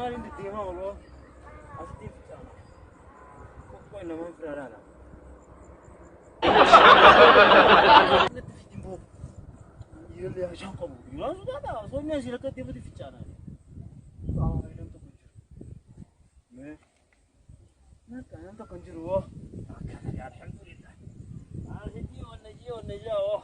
Maal inni deemaa ooloo asitti fiixaana. Qoqqoo nama firaadhaana. Natti fiixin boo. Ijoollee bishaan qabu. Yoo sodaata soomni asii akka deematti fiixaana. Nam tokko jiru. Nam tokko jiru woo. Akkana yaa alhamdulillah. Asitti onna jaa woo.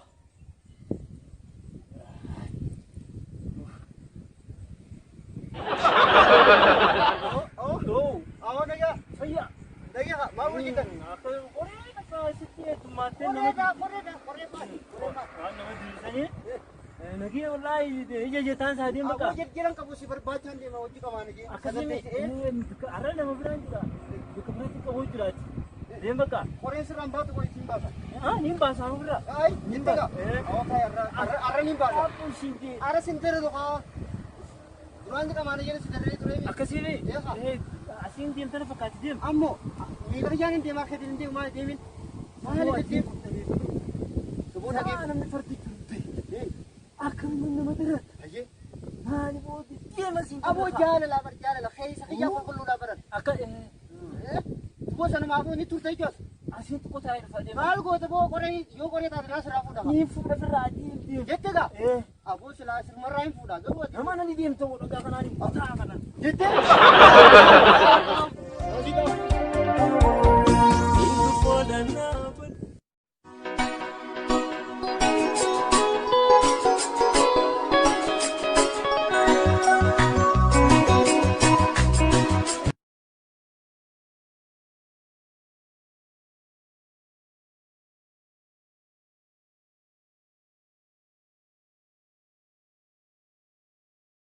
Nagi wallahi ija jetaan saadin baka. Aku jiran kamu si berbacaan dia mau juga mana dia. Akasini arah nama berang juga. Kemudian kita mau juga. Dia baka. Korea seram batu kau simba kan. Ah nimba sama bera. Ay, nimba ka. Oh kayak arah nimba. Apa sih? Arah sinter tu kau. Duran kita mana jadi sinter itu ni. Akasini. Asin dia antara pakai dia. Ammo, ni kerjaan dia makan dia mana dia. Mana dia. Sebut lagi. Nama seperti itu. Akan menemukan. Aje. Mana boleh dia masih. Abu jalan lah, Khair sakit apa perlu lah berat. Akan. Bos sana mahu ni tur tay jos. Asin tu kota air saja. Mal go tu bo Korea, yo Korea tak ada serap dah. Ni sudah beradi dia. Jette ka? Abu sila meraih fuda. Nama nanti dia tu orang kan ada. Kota kan. Jette.